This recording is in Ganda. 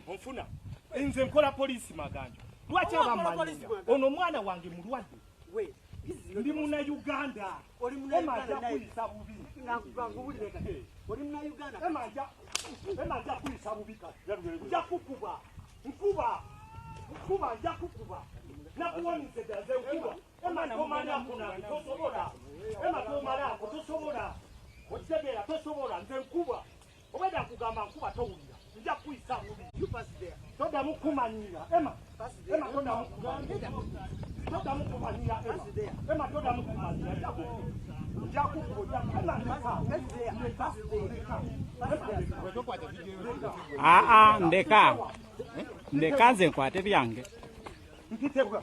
Onfuna nze nkola polisi maganjo lwaki abamanyira ono mwana wange mulwadde ndi muna Uganda oli muna Uganda kuyisa bubi ngakubulira oli muna Uganda emaja kuyisa bubi nja kukuba nkuba nja kukuba nakuwonize daze nkuba ematomanya kuna tosobola ematomanya tosobola otegera tosobola nze nkuba obeda kugamba nkuba towulira nja kuyisa bubi toda mukumanyira ema toda mukumanyira toda mukumanyira ema toda mukumanyira nja kukuba ndeka nze nkwate byange Mpite kwa.